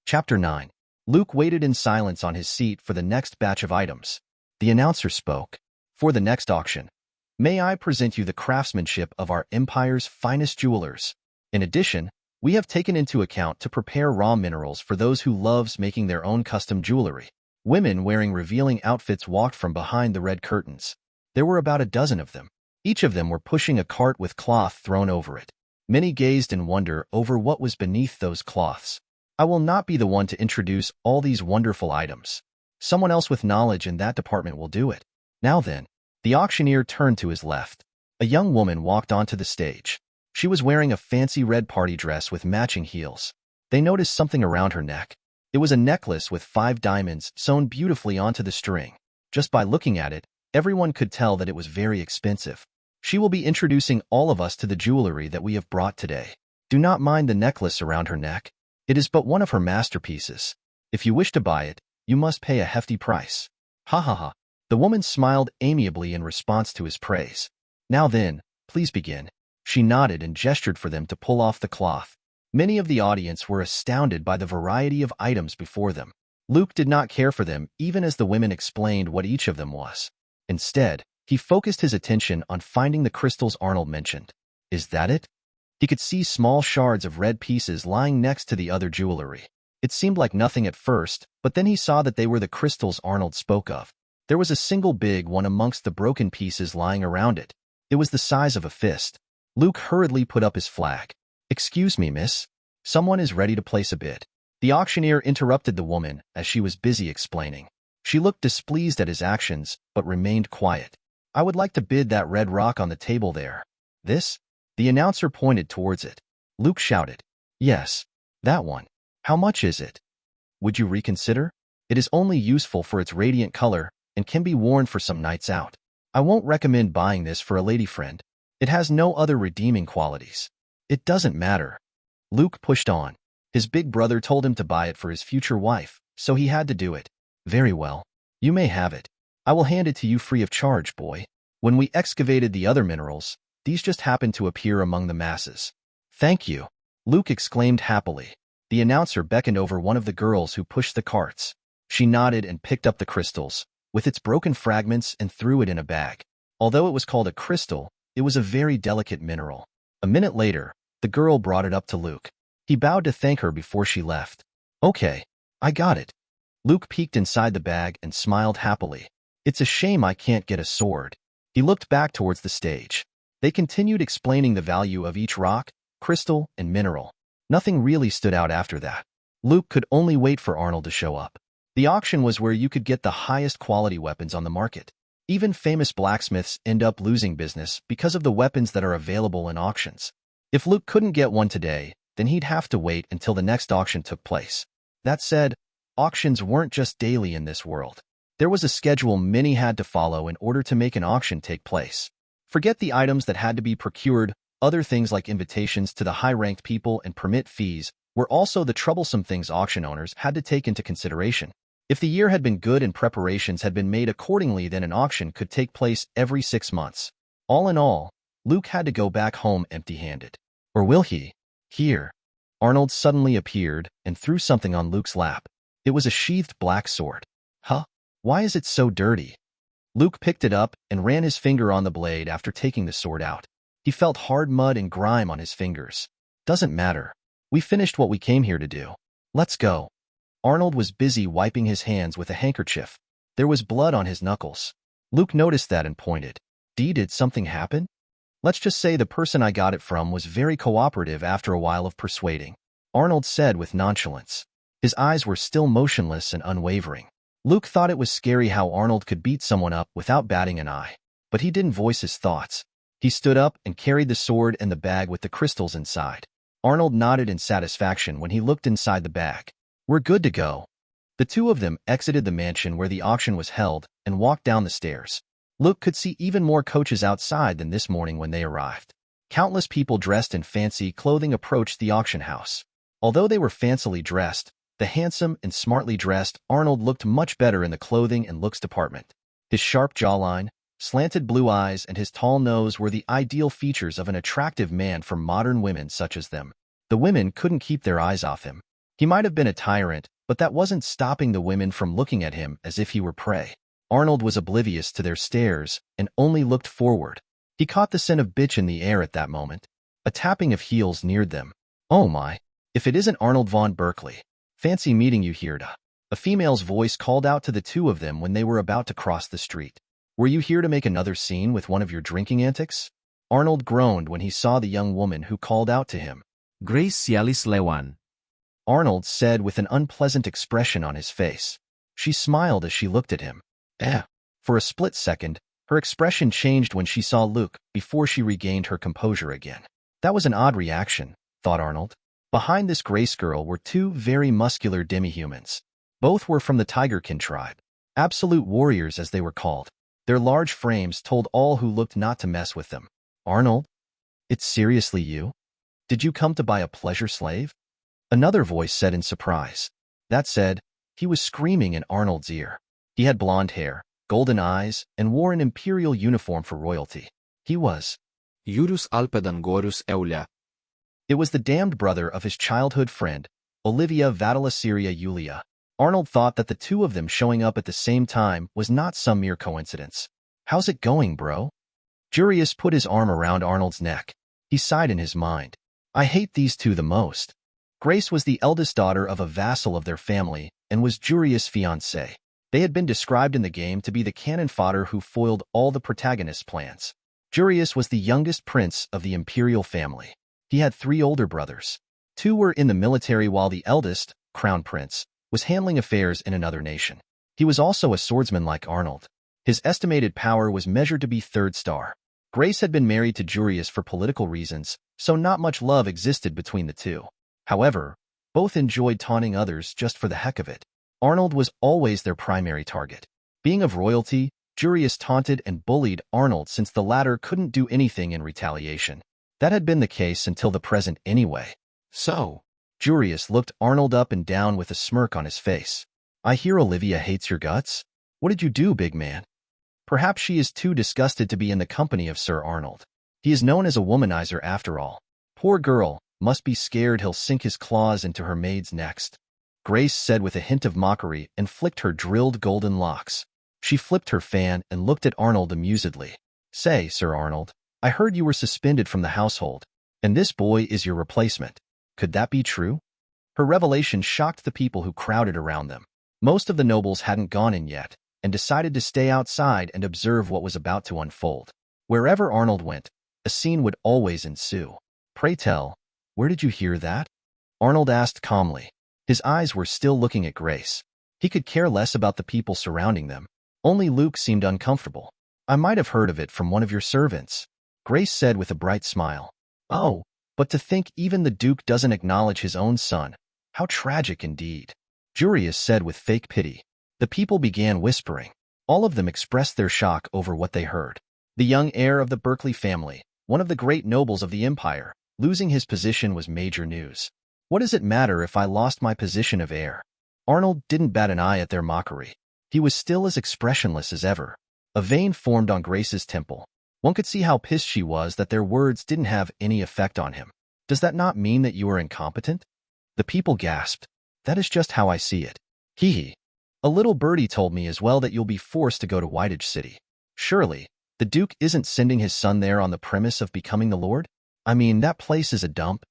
Chapter 9. Luke waited in silence on his seat for the next batch of items. The announcer spoke. For the next auction, may I present you the craftsmanship of our empire's finest jewelers. In addition, we have taken into account to prepare raw minerals for those who loves making their own custom jewelry. Women wearing revealing outfits walked from behind the red curtains. There were about a dozen of them. Each of them were pushing a cart with cloth thrown over it. Many gazed in wonder over what was beneath those cloths. I will not be the one to introduce all these wonderful items. Someone else with knowledge in that department will do it. Now then, the auctioneer turned to his left. A young woman walked onto the stage. She was wearing a fancy red party dress with matching heels. They noticed something around her neck. It was a necklace with 5 diamonds sewn beautifully onto the string. Just by looking at it, everyone could tell that it was very expensive. She will be introducing all of us to the jewelry that we have brought today. Do not mind the necklace around her neck. It is but one of her masterpieces. If you wish to buy it, you must pay a hefty price. Ha ha ha. The woman smiled amiably in response to his praise. Now then, please begin. She nodded and gestured for them to pull off the cloth. Many of the audience were astounded by the variety of items before them. Luke did not care for them even as the women explained what each of them was. Instead, he focused his attention on finding the crystals Arnold mentioned. Is that it? He could see small shards of red pieces lying next to the other jewelry. It seemed like nothing at first, but then he saw that they were the crystals Arnold spoke of. There was a single big one amongst the broken pieces lying around it. It was the size of a fist. Luke hurriedly put up his flag. Excuse me, miss. Someone is ready to place a bid. The auctioneer interrupted the woman as she was busy explaining. She looked displeased at his actions, but remained quiet. I would like to bid that red rock on the table there. This? The announcer pointed towards it. Luke shouted. Yes, that one. How much is it? Would you reconsider? It is only useful for its radiant color and can be worn for some nights out. I won't recommend buying this for a lady friend. It has no other redeeming qualities. It doesn't matter. Luke pushed on. His big brother told him to buy it for his future wife, so he had to do it. Very well. You may have it. I will hand it to you free of charge, boy. When we excavated the other minerals, these just happened to appear among the masses. Thank you. Luke exclaimed happily. The announcer beckoned over one of the girls who pushed the carts. She nodded and picked up the crystals, with its broken fragments, and threw it in a bag. Although it was called a crystal, it was a very delicate mineral. A minute later, the girl brought it up to Luke. He bowed to thank her before she left. Okay, I got it. Luke peeked inside the bag and smiled happily. It's a shame I can't get a sword. He looked back towards the stage. They continued explaining the value of each rock, crystal, and mineral. Nothing really stood out after that. Luke could only wait for Arnold to show up. The auction was where you could get the highest quality weapons on the market. Even famous blacksmiths end up losing business because of the weapons that are available in auctions. If Luke couldn't get one today, then he'd have to wait until the next auction took place. That said, auctions weren't just daily in this world. There was a schedule many had to follow in order to make an auction take place. Forget the items that had to be procured, other things like invitations to the high-ranked people and permit fees were also the troublesome things auction owners had to take into consideration. If the year had been good and preparations had been made accordingly, then an auction could take place every 6 months. All in all, Luke had to go back home empty-handed. Or will he? Here. Arnold suddenly appeared and threw something on Luke's lap. It was a sheathed black sword. Huh? Why is it so dirty? Luke picked it up and ran his finger on the blade after taking the sword out. He felt hard mud and grime on his fingers. Doesn't matter. We finished what we came here to do. Let's go. Arnold was busy wiping his hands with a handkerchief. There was blood on his knuckles. Luke noticed that and pointed. Did something happen? Let's just say the person I got it from was very cooperative after a while of persuading, Arnold said with nonchalance. His eyes were still motionless and unwavering. Luke thought it was scary how Arnold could beat someone up without batting an eye, but he didn't voice his thoughts. He stood up and carried the sword and the bag with the crystals inside. Arnold nodded in satisfaction when he looked inside the bag. We're good to go. The two of them exited the mansion where the auction was held and walked down the stairs. Luke could see even more coaches outside than this morning when they arrived. Countless people dressed in fancy clothing approached the auction house. Although they were fancily dressed, the handsome and smartly dressed Arnold looked much better in the clothing and looks department. His sharp jawline, slanted blue eyes, and his tall nose were the ideal features of an attractive man for modern women such as them. The women couldn't keep their eyes off him. He might have been a tyrant, but that wasn't stopping the women from looking at him as if he were prey. Arnold was oblivious to their stares and only looked forward. He caught the scent of bitch in the air at that moment. A tapping of heels neared them. Oh my. If it isn't Arnold von Berkeley. Fancy meeting you here, da. A female's voice called out to the two of them when they were about to cross the street. Were you here to make another scene with one of your drinking antics? Arnold groaned when he saw the young woman who called out to him. Grace Cialis Lewan. Arnold said with an unpleasant expression on his face. She smiled as she looked at him. For a split second, her expression changed when she saw Luke before she regained her composure again. That was an odd reaction, thought Arnold. Behind this Grace girl were two very muscular demi-humans. Both were from the Tigerkin tribe, absolute warriors as they were called. Their large frames told all who looked not to mess with them. Arnold? It's seriously you? Did you come to buy a pleasure slave? Another voice said in surprise. That said, he was screaming in Arnold's ear. He had blonde hair, golden eyes, and wore an imperial uniform for royalty. He was Iulius Alpedangorus Eulia. It was the damned brother of his childhood friend, Olivia Vatilaciria Julia. Arnold thought that the two of them showing up at the same time was not some mere coincidence. How's it going, bro? Jurius put his arm around Arnold's neck. He sighed in his mind. I hate these two the most. Grace was the eldest daughter of a vassal of their family and was Jurius' fiancée. They had been described in the game to be the cannon fodder who foiled all the protagonists' plans. Jurius was the youngest prince of the imperial family. He had 3 older brothers. 2 were in the military while the eldest, crown prince, was handling affairs in another nation. He was also a swordsman like Arnold. His estimated power was measured to be 3rd star. Grace had been married to Jurius for political reasons, so not much love existed between the two. However, both enjoyed taunting others just for the heck of it. Arnold was always their primary target. Being of royalty, Jurius taunted and bullied Arnold since the latter couldn't do anything in retaliation. That had been the case until the present anyway. So, Jurius looked Arnold up and down with a smirk on his face. I hear Olivia hates your guts? What did you do, big man? Perhaps she is too disgusted to be in the company of Sir Arnold. He is known as a womanizer after all. Poor girl, must be scared he'll sink his claws into her maids next. Grace said with a hint of mockery and flicked her drilled golden locks. She flipped her fan and looked at Arnold amusedly. Say, Sir Arnold, I heard you were suspended from the household, and this boy is your replacement. Could that be true? Her revelation shocked the people who crowded around them. Most of the nobles hadn't gone in yet, and decided to stay outside and observe what was about to unfold. Wherever Arnold went, a scene would always ensue. Pray tell, where did you hear that? Arnold asked calmly. His eyes were still looking at Grace. He could care less about the people surrounding them. Only Luke seemed uncomfortable. I might have heard of it from one of your servants, Grace said with a bright smile. Oh, but to think even the Duke doesn't acknowledge his own son. How tragic indeed. Jurius said with fake pity. The people began whispering. All of them expressed their shock over what they heard. The young heir of the Berkeley family, one of the great nobles of the empire, losing his position was major news. What does it matter if I lost my position of heir? Arnold didn't bat an eye at their mockery. He was still as expressionless as ever. A vein formed on Grace's temple. One could see how pissed she was that their words didn't have any effect on him. Does that not mean that you are incompetent? The people gasped. That is just how I see it. Hee hee. A little birdie told me as well that you'll be forced to go to Whiteedge City. Surely, the Duke isn't sending his son there on the premise of becoming the Lord? I mean, that place is a dump.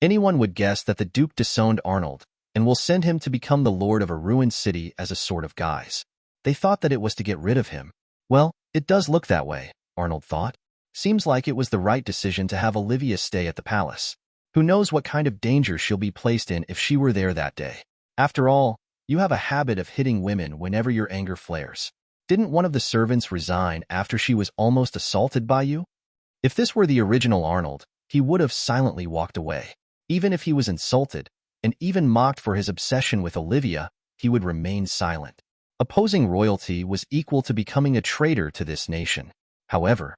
Anyone would guess that the Duke disowned Arnold and will send him to become the Lord of a ruined city as a sort of guise. They thought that it was to get rid of him. Well, it does look that way, Arnold thought. Seems like it was the right decision to have Olivia stay at the palace. Who knows what kind of danger she'll be placed in if she were there that day. After all, you have a habit of hitting women whenever your anger flares. Didn't one of the servants resign after she was almost assaulted by you? If this were the original Arnold, he would have silently walked away. Even if he was insulted, and even mocked for his obsession with Olivia, he would remain silent. Opposing royalty was equal to becoming a traitor to this nation. However,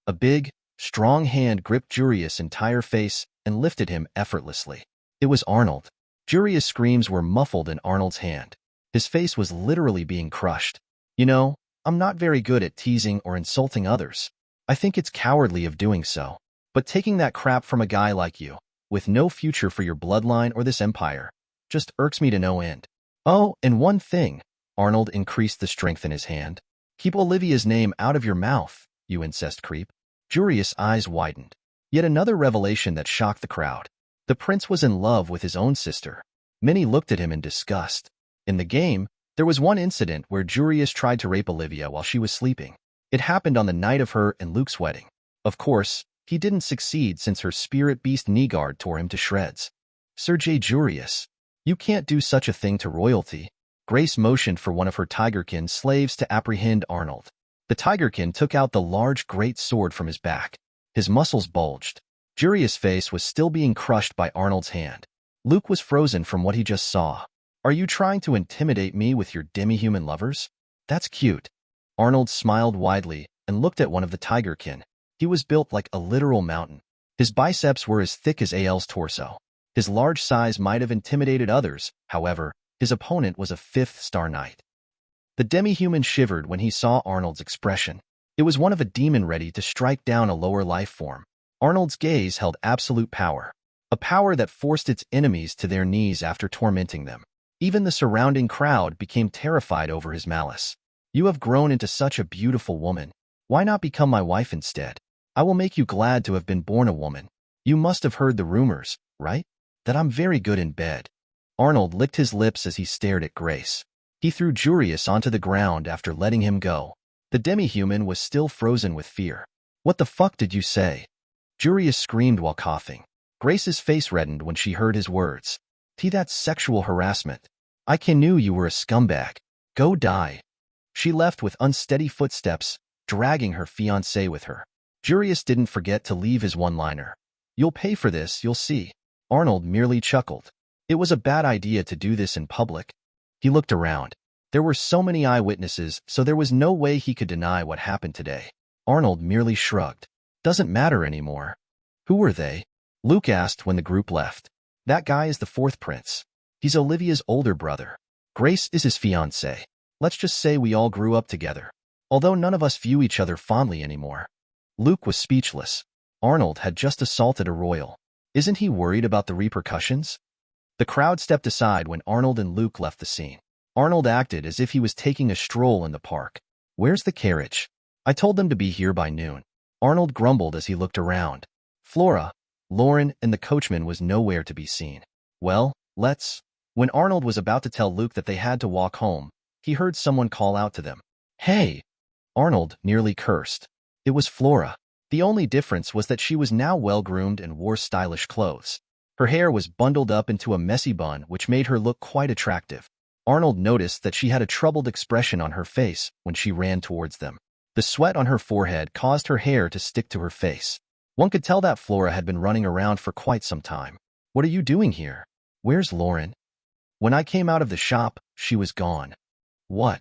a big, strong hand gripped Jurius' entire face and lifted him effortlessly. It was Arnold. Jurius' screams were muffled in Arnold's hand. His face was literally being crushed. You know, I'm not very good at teasing or insulting others. I think it's cowardly of doing so. But taking that crap from a guy like you, with no future for your bloodline or this empire, Just irks me to no end. Oh, and one thing. Arnold increased the strength in his hand. Keep Olivia's name out of your mouth, you incest creep. Jurius' eyes widened. Yet another revelation that shocked the crowd. The prince was in love with his own sister. Many looked at him in disgust. In the game, there was one incident where Jurius tried to rape Olivia while she was sleeping. It happened on the night of her and Luke's wedding. Of course, he didn't succeed since her spirit beast Nygard tore him to shreds. Sergei Jurius, you can't do such a thing to royalty. Grace motioned for one of her Tigerkin slaves to apprehend Arnold. The Tigerkin took out the large great sword from his back. His muscles bulged. Jurius' face was still being crushed by Arnold's hand. Luke was frozen from what he just saw. Are you trying to intimidate me with your demi-human lovers? That's cute. Arnold smiled widely and looked at one of the Tigerkin. He was built like a literal mountain. His biceps were as thick as Al's torso. His large size might have intimidated others, however, his opponent was a fifth-star knight. The demi-human shivered when he saw Arnold's expression. It was one of a demon ready to strike down a lower life form. Arnold's gaze held absolute power, a power that forced its enemies to their knees after tormenting them. Even the surrounding crowd became terrified over his malice. You have grown into such a beautiful woman. Why not become my wife instead? I will make you glad to have been born a woman. You must have heard the rumors, right? That I'm very good in bed. Arnold licked his lips as he stared at Grace. He threw Jurius onto the ground after letting him go. The demi-human was still frozen with fear. What the fuck did you say? Jurius screamed while coughing. Grace's face reddened when she heard his words. That's sexual harassment. I knew you were a scumbag. Go die. She left with unsteady footsteps, dragging her fiancé with her. Jurius didn't forget to leave his one-liner. You'll pay for this, you'll see. Arnold merely chuckled. It was a bad idea to do this in public. He looked around. There were so many eyewitnesses, so there was no way he could deny what happened today. Arnold merely shrugged. Doesn't matter anymore. Who were they? Luke asked when the group left. That guy is the fourth prince. He's Olivia's older brother. Grace is his fiancée. Let's just say we all grew up together, although none of us view each other fondly anymore. Luke was speechless. Arnold had just assaulted a royal. Isn't he worried about the repercussions? The crowd stepped aside when Arnold and Luke left the scene. Arnold acted as if he was taking a stroll in the park. Where's the carriage? I told them to be here by noon. Arnold grumbled as he looked around. Flora, Lauren, and the coachman was nowhere to be seen. Well, let's... When Arnold was about to tell Luke that they had to walk home, he heard someone call out to them. Hey! Arnold nearly cursed. It was Flora. The only difference was that she was now well-groomed and wore stylish clothes. Her hair was bundled up into a messy bun, which made her look quite attractive. Arnold noticed that she had a troubled expression on her face when she ran towards them. The sweat on her forehead caused her hair to stick to her face. One could tell that Flora had been running around for quite some time. What are you doing here? Where's Lauren? When I came out of the shop, she was gone. What?